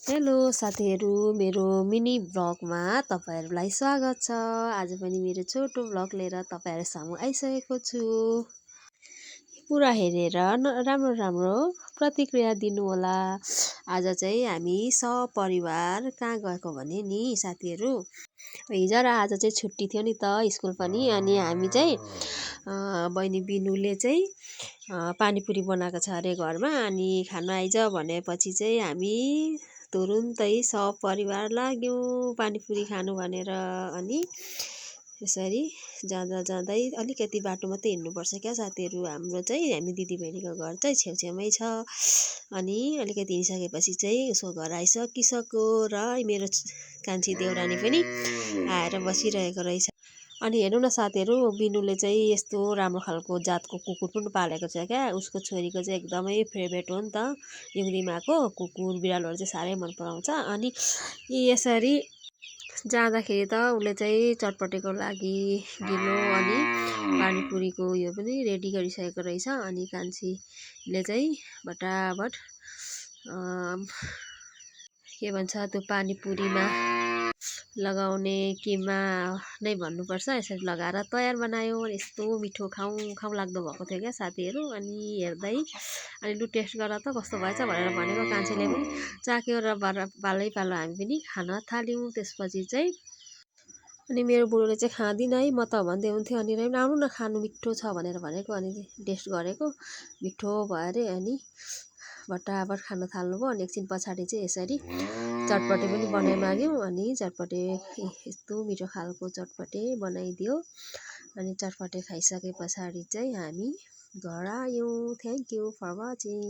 Hello साथीहरू, मेरो mini ब्लगमा तपाईहरूलाई स्वागत छ। आज पनि मेरो छोटो ब्लग लिएर तपाईहरू सामु आइसकेको छु। पुरा हेरेर राम्रो राम्रो प्रतिक्रिया दिनुहोला। आज चाहिँ हामी सपरिवार कहाँ गएको भने नि साथीहरू, हिजो र आज चाहिँ छुट्टी थियो नि त स्कुल पनि। अनि हामी चाहिँ बहिनी बिनुले चाहिँ पानीपुरी बनाएको छ अरे घरमा। अनि खाना आइज भनेपछि चाहिँ हामी तुरुन्तै सपरिवार लाग्यौँ पानीपुरी खानु भनेर। अनि यसरी जाँदा जाँदै अलिकति बाटो मात्रै हिँड्नुपर्छ क्या साथीहरू। हाम्रो चाहिँ हामी दिदीबहिनीको घर चाहिँ छेउछेउमै छ। अनि अलिकति हिँडिसकेपछि चाहिँ उसको घर आइसकिसक्यो र मेरो कान्छी देउरानी पनि आएर बसिरहेको रहेछ। अनि हेर्नु न साथीहरू, बिनुले चाहिँ यस्तो राम्रो खालको जातको कुकुर पनि पालेको छ क्या। उसको छोरीको चाहिँ एकदमै फेभरेट हो नि त युङ्रीमाको कुकुर बिरालोहरू चाहिँ साह्रै मन पराउँछ। अनि यसरी जाँदाखेरि त उसले चाहिँ चटपटेको लागि गिलो अनि पानीपुरीको उयो पनि रेडी गरिसकेको रहेछ। अनि कान्छीले चाहिँ बटाबट के भन्छ त्यो पानीपुरीमा लगाउने किमा नै भन्नुपर्छ, यसरी लगाएर तयार बनायो। यस्तो मिठो खाउँ लाग्दो भएको थियो क्या साथीहरू। अनि हेर्दै अनि लु टेस्ट गर त कस्तो भएछ भनेर भनेको, कान्छीले पनि चाख्यो र पालै पालो हामी पनि खान थाल्यौँ। त्यसपछि चाहिँ अनि मेरो बुढोले चाहिँ खाँदिनँ है म त भन्दै हुन्थ्यो। अनि आउनु न खानु मिठो छ भनेर भनेको। अनि टेस्ट गरेको मिठो भयो अरे। अनि बटाबट खान थाल्नुभयो। अनि एकछिन पछाडि चाहिँ यसरी चटपटे पनि बनाइमाग्यौँ। अनि चटपटे यस्तो मिठो खालको चटपटे बनाइदियो। अनि चटपटे खाइसके पछाडि चाहिँ हामी घर आयौँ। Thank you for watching.